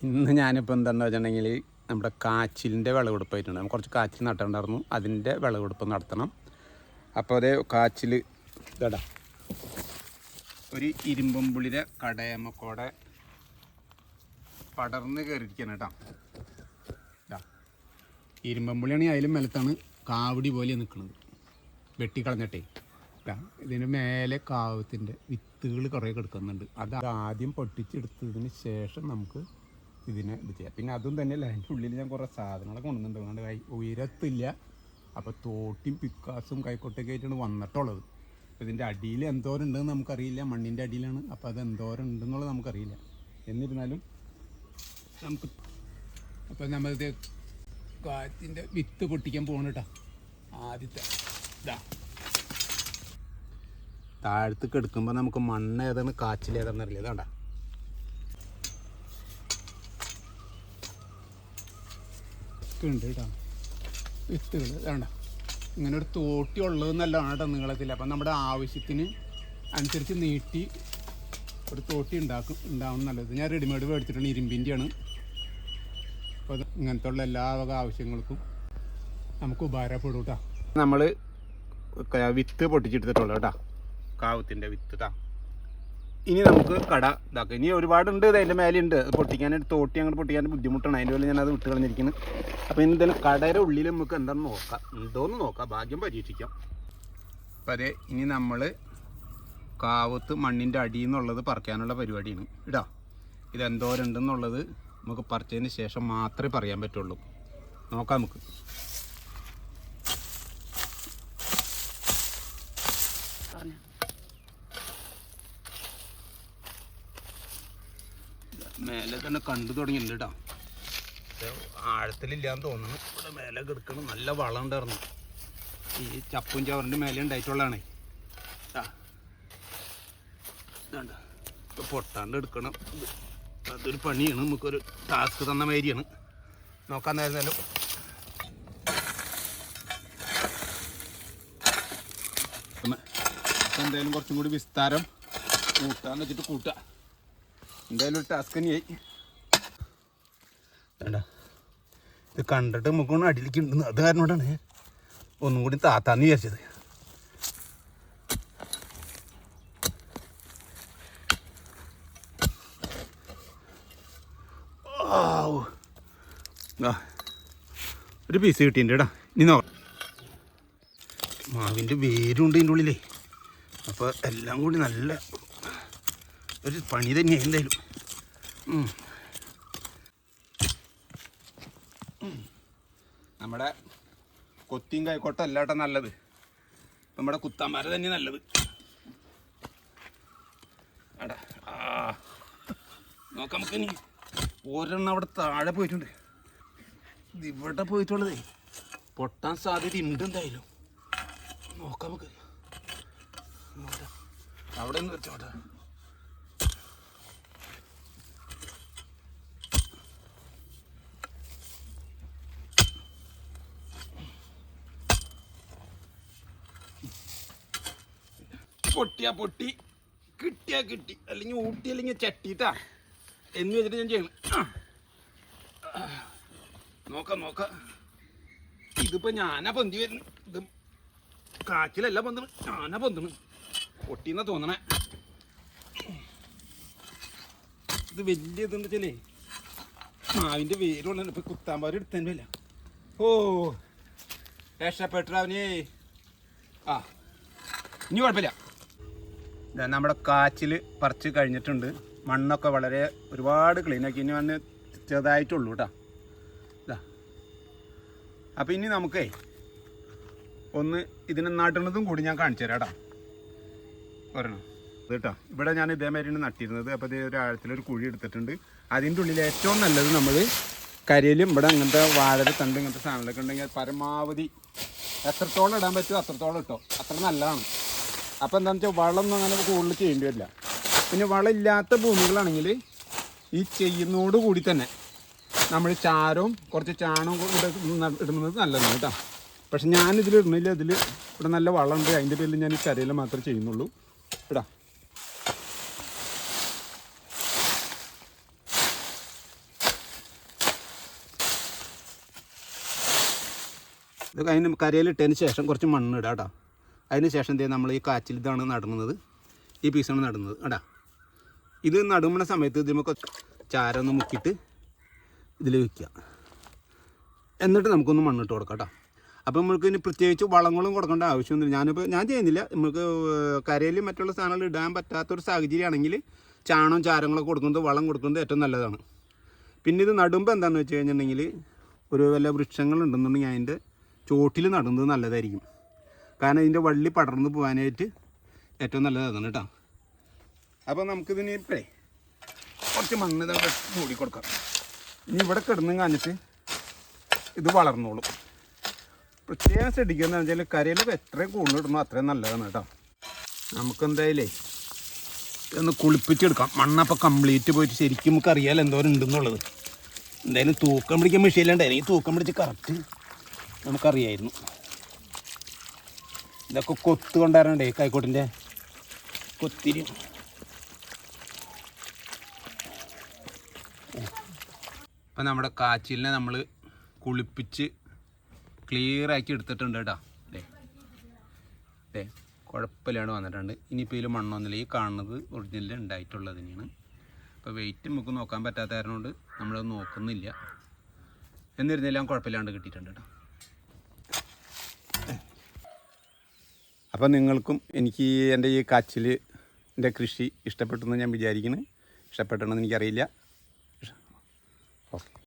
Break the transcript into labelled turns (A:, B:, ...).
A: ഇന്ന് ഞാനിപ്പോൾ എന്താണെന്ന് വെച്ചിട്ടുണ്ടെങ്കിൽ നമ്മുടെ കാച്ചിലിൻ്റെ വിളവെടുപ്പായിട്ടുണ്ട്. നമുക്ക് കുറച്ച് കാച്ചിൽ നട്ടുണ്ടായിരുന്നു, അതിൻ്റെ വിളവെടുപ്പ് നടത്തണം. അപ്പോൾ അതേ കാച്ചിൽ ഇതാ ഒരു ഇരുമ്പമ്പുളിരെ കടയമക്കോടെ പടർന്ന് കയറിയിരിക്കണം കേട്ടോ. ഇരുമ്പമ്പുളിയാണെങ്കിൽ അതിലും മേലത്താണ് കാവടി പോലെ നിൽക്കുന്നത്, വെട്ടിക്കളഞ്ഞിട്ടേ. ഇതിന് മേലെ കാവത്തിൻ്റെ വിത്തുകൾ കുറേ കിടക്കുന്നുണ്ട്. അത് ആദ്യം പൊട്ടിച്ചെടുത്തതിന് ശേഷം നമുക്ക് ഇതിനെ ഇത് ചെയ്യാം. പിന്നെ അതും തന്നെ അതിൻ്റെ ഉള്ളിൽ ഞാൻ കുറേ സാധനങ്ങളൊക്കെ കൊണ്ടുവന്നിട്ടുണ്ട്. അതുകൊണ്ട് ഉയരത്തില്ല. അപ്പോൾ തോട്ടിയും പിക്കാസും കൈക്കോട്ടൊക്കെ ആയിട്ടാണ് വന്നിട്ടുള്ളത്. അപ്പോൾ ഇതിൻ്റെ അടിയിൽ എന്തോരം ഉണ്ടെന്ന് നമുക്കറിയില്ല. മണ്ണിൻ്റെ അടിയിലാണ്. അപ്പോൾ അത് എന്തോരം ഉണ്ടെന്നുള്ളത് നമുക്കറിയില്ല. എന്നിരുന്നാലും നമുക്ക് അപ്പോൾ നമ്മളിത് കാറ്റിൻ്റെ വിത്ത് പൊട്ടിക്കാൻ പോകണം കേട്ടോ. ആദ്യത്തെ ഇതാ താഴത്തേക്ക് എടുക്കുമ്പോൾ നമുക്ക് മണ്ണ് ഏതാണ് കാച്ചിൽ ഏതാണെന്ന് അറിയില്ല. ഇതാണ്ട ഉണ്ട് കേട്ടോ വിത്തുകൾ. ഇതാണ്ട ഇങ്ങനെ ഒരു തോട്ടി ഉള്ളതെന്നല്ലാണ് കേട്ടോ നീളത്തിൽ. അപ്പം നമ്മുടെ ആവശ്യത്തിന് അനുസരിച്ച് നീട്ടി ഒരു തോട്ടി ഉണ്ടാവും നല്ലത്. ഞാൻ റെഡിമെയ്ഡ് മേടിച്ചിട്ടുണ്ട്, ഇരുമ്പിൻ്റെയാണ്. അപ്പോൾ ഇങ്ങനത്തെ ഉള്ള എല്ലാ വക ആവശ്യങ്ങൾക്കും നമുക്ക് ഉപകാരപ്പെടും കേട്ടോ. നമ്മൾ വിത്ത് പൊട്ടിച്ചെടുത്തിട്ടുള്ളൂ കേട്ടോ, കാവത്തിൻ്റെ വിത്ത് കേട്ടോ. ഇനി നമുക്ക് കട ഇതാക്കാം. ഇനി ഒരുപാടുണ്ട്, ഇത് അതിൻ്റെ മേലെയുണ്ട്. പൊട്ടിക്കാനായിട്ട് തോട്ടി അങ്ങോട്ട് പൊട്ടിക്കാൻ ബുദ്ധിമുട്ടാണ്. അതിൻ്റെ പോലെ ഞാനത് വിട്ട് കളഞ്ഞിരിക്കുന്നു. അപ്പോൾ ഇനി എന്തായാലും കടയുടെ ഉള്ളിൽ നമുക്ക് എന്താണെന്ന് നോക്കാം, എന്തോന്ന് നോക്കാം, ഭാഗ്യം പരീക്ഷിക്കാം. അപ്പം അതെ, ഇനി നമ്മൾ കാവത്ത് മണ്ണിൻ്റെ അടിയിൽ നിന്നുള്ളത് പറിക്കാനുള്ള പരിപാടിയാണ് ഇടാ. ഇതെന്തോരുണ്ടെന്നുള്ളത് നമുക്ക് പറിച്ചതിന് ശേഷം മാത്രമേ പറയാൻ പറ്റുള്ളൂ. നോക്കാം നമുക്ക്. മേലെ തന്നെ കണ്ടു തുടങ്ങിയിട്ടുണ്ട് കേട്ടോ. ആഴത്തിലില്ലാന്ന് തോന്നുന്നു. ഇവിടെ മേലെ കിടക്കണം. നല്ല വളം ഉണ്ടായിരുന്നു. ഈ ചപ്പും ചവറിൻ്റെ മേലെ ഉണ്ടായിട്ടുള്ളതാണേ. ഇതാണ്ട് ഇപ്പോൾ പൊട്ടാണ്ട് എടുക്കണം. അതൊരു പണിയാണ്, നമുക്കൊരു ടാസ്ക് തന്ന മാതിരിയാണ്. നോക്കാൻ നേരുന്നാലും എന്തായാലും കുറച്ചും കൂടി വിസ്താരം കൂട്ടാന്ന് വെച്ചിട്ട് കൂട്ടുക. എന്തായാലും ഒരു ടാസ്ക് തന്നെയായി. വേണ്ട, ഇത് കണ്ടിട്ട് നമുക്കൊന്ന് അടിയിലേക്ക് ഉണ്ടെന്ന്, അത് കാരണം കൊണ്ടാണ് ഒന്നും കൂടി താത്താന്ന് വിചാരിച്ചത്. ഒരു പീസ് കിട്ടിയിട്ടുണ്ട് കേട്ടോ. ഇനി നോക്കാം. മാവിൻ്റെ വേരുണ്ട് ഇതിൻ്റെ ഉള്ളിലേ. അപ്പോൾ എല്ലാം കൂടി നല്ല ഒരു പണി തന്നെയാണ് എന്തായാലും. നമ്മുടെ കൊത്തിയും കൈക്കോട്ട അല്ലാട്ടോ നല്ലത്, നമ്മുടെ കുത്താന്മാര തന്നെ നല്ലത്. അടാ നോക്കാം നമുക്ക്. ഇനി ഒരെണ്ണം അവിടെ താഴെ പോയിട്ടുണ്ട്. ഇതിവിടെ പോയിട്ടുള്ളതേ പൊട്ടാൻ സാധ്യത ഉണ്ട് എന്തായാലും. നോക്കാം നമുക്ക്. അവിടെ നിന്ന് വെച്ചോട്ടെ. പൊട്ടിയാ പൊട്ടി, കിട്ടിയാ കിട്ടി, അല്ലെങ്കിൽ ഊട്ടി അല്ലെങ്കിൽ ചട്ടിട്ടാ എന്ന് വെച്ചിട്ട് ഞാൻ ചെയ്യണം. നോക്കാം. ഇതിപ്പോൾ ഞാനാ പൊന്തി വരുന്നു. ഇത് കാച്ചിലല്ല പൊന്തണ്, ഞാനാ പൊന്തണ്. പൊട്ടിന്നാ തോന്നണേ. ഇത് വലിയ ഇതെന്ന് വെച്ചാലേ മാവിൻ്റെ വേരുള്ള ഇപ്പം കുത്താമ്പാര് എടുത്തന്നെ അല്ല. ഓ രക്ഷപ്പെട്ടവനേ. ഇനി കുഴപ്പമില്ല. നമ്മുടെ കാച്ചിൽ പറിച്ച് കഴിഞ്ഞിട്ടുണ്ട്. മണ്ണൊക്കെ വളരെ ഒരുപാട് ക്ലീനാക്കി. ഇനി വന്ന് ചെറുതായിട്ടുള്ളൂ കേട്ടോ. ഇതാ അപ്പോൾ ഇനി നമുക്കേ ഒന്ന് ഇതിനെ നടുന്നതും കൂടി ഞാൻ കാണിച്ചു തരാം കേട്ടോ. ഒരെണ്ണം കേട്ടോ. ഇവിടെ ഞാൻ ഇതേമാതിരിയാണ് നട്ടിരുന്നത്. അപ്പോൾ ഇത് ഒരു ആഴത്തിലൊരു കുഴി എടുത്തിട്ടുണ്ട്. അതിൻ്റെ ഉള്ളിൽ ഏറ്റവും നല്ലത് നമ്മൾ കരിയിലും ഇവിടെ അങ്ങനത്തെ വാഴയുടെ തണ്ട് ഇങ്ങനത്തെ സാധനങ്ങളൊക്കെ ഉണ്ടെങ്കിൽ പരമാവധി എത്രത്തോളം ഇടാൻ പറ്റുമോ അത്രത്തോളം ഇട്ടോ, അത്ര നല്ലതാണ്. അപ്പോൾ എന്താണെന്ന് വെച്ചാൽ വളമൊന്നും അങ്ങനെ കൂടുതൽ ചെയ്യേണ്ടി വരില്ല. പിന്നെ വളമില്ലാത്ത ഭൂമികളാണെങ്കിൽ ഈ ചെയ്യുന്നതോട് കൂടി തന്നെ നമ്മൾ ചാരവും കുറച്ച് ചാണകവും കൂടെ ഇടുന്നത് നല്ലതാണ് കേട്ടോ. പക്ഷെ ഞാനിതിൽ ഇടുന്നില്ല. ഇതിൽ ഇവിടെ നല്ല വളമുണ്ട്. അതിൻ്റെ പേരിൽ ഞാൻ ഈ കരയിൽ മാത്രമേ ചെയ്യുന്നുള്ളൂ. ഇടാ ഇത് അതിന് കരയിലിട്ടതിന് ശേഷം കുറച്ച് മണ്ണ് ഇടാം കേട്ടോ. അതിന് ശേഷം എന്ത് ചെയ്യുക, നമ്മൾ ഈ കാച്ചിൽ ഇതാണ് നടുന്നത്, ഈ പീസാണ് നടുന്നത് കേട്ടോ. ഇത് നടുന്ന സമയത്ത് ഇത് നമുക്ക് ചാരം ഒന്ന് മുക്കിയിട്ട് ഇതിൽ വയ്ക്കുക. എന്നിട്ട് നമുക്കൊന്ന് മണ്ണിട്ട് കൊടുക്കാം കേട്ടോ. അപ്പോൾ നമുക്ക് ഇനി പ്രത്യേകിച്ച് വളങ്ങളും കൊടുക്കേണ്ട ആവശ്യമൊന്നുമില്ല. ഞാൻ ചെയ്യുന്നില്ല. നമുക്ക് കരയിൽ മറ്റുള്ള സാധനങ്ങൾ ഇടാൻ പറ്റാത്തൊരു സാഹചര്യമാണെങ്കിൽ ചാണകം ചാരങ്ങളൊക്കെ കൊടുക്കുന്നത്, വളം കൊടുക്കുന്നത് ഏറ്റവും നല്ലതാണ്. പിന്നെ ഇത് നടുമ്പോൾ എന്താണെന്ന് വെച്ച് കഴിഞ്ഞിട്ടുണ്ടെങ്കിൽ ഒരു വല്ല വൃക്ഷങ്ങളുണ്ടെന്നുണ്ടെങ്കിൽ അതിൻ്റെ ചോട്ടിൽ നടുന്നത് നല്ലതായിരിക്കും. കാരണം ഇതിൻ്റെ വള്ളി പടർന്ന് പോകാനായിട്ട് ഏറ്റവും നല്ലതാണ് കേട്ടോ. അപ്പോൾ നമുക്കിതിന് ഇപ്പോഴേ കുറച്ച് മണ്ണ് ഇതൊക്കെ മൂടി കൊടുക്കാം. ഇനി ഇവിടെ കിടന്നും കാണിച്ച് ഇത് വളർന്നോളും. പ്രത്യേകം ശ്രദ്ധിക്കുന്നത് വെച്ചാൽ കരയിലൊക്കെ എത്രയും കൂടുതൽ ഇടണോ അത്രയും നല്ലതാണ് കേട്ടോ. നമുക്കെന്തായാലേ ഒന്ന് കുളിപ്പിച്ചെടുക്കാം. മണ്ണപ്പോൾ കംപ്ലീറ്റ് പോയിട്ട് ശരിക്കും നമുക്ക് അറിയാമല്ലോ എന്തോരം ഉണ്ടെന്നുള്ളത്. എന്തായാലും തൂക്കം പിടിക്കാൻ മെഷീനിലുണ്ടായിരുന്നു. ഈ തൂക്കം പിടിച്ച് കറക്റ്റ് നമുക്കറിയായിരുന്നു. ഇതൊക്കെ കൊത്ത് കൊണ്ടുവരണ്ടേ കൈക്കോട്ടിൻ്റെ കൊത്തിരി. അപ്പം നമ്മുടെ കാച്ചിലിനെ നമ്മൾ കുളിപ്പിച്ച് ക്ലിയറാക്കി എടുത്തിട്ടുണ്ട് കേട്ടോ. കുഴപ്പമില്ലാണ്ട് വന്നിട്ടുണ്ട്. ഇനിയിപ്പോൾ ഇതിൽ മണ്ണൊന്നുമില്ല. ഈ കാണുന്നത് ഒറിജിനൽ ഉണ്ടായിട്ടുള്ളത് തന്നെയാണ്. അപ്പോൾ വെയിറ്റ് നമുക്ക് നോക്കാൻ പറ്റാത്ത കാരണം കൊണ്ട് നമ്മളത് നോക്കുന്നില്ല. എന്നിരുന്നെല്ലാം കുഴപ്പമില്ലാണ്ട് കിട്ടിയിട്ടുണ്ട് കേട്ടോ. അപ്പോൾ നിങ്ങൾക്കും എനിക്ക് എൻ്റെ ഈ കാച്ചിലിൻ്റെ കൃഷി ഇഷ്ടപ്പെട്ടെന്ന് ഞാൻ വിചാരിക്കുന്നു. ഇഷ്ടപ്പെട്ടെന്ന് എനിക്കറിയില്ല. ഓക്കെ.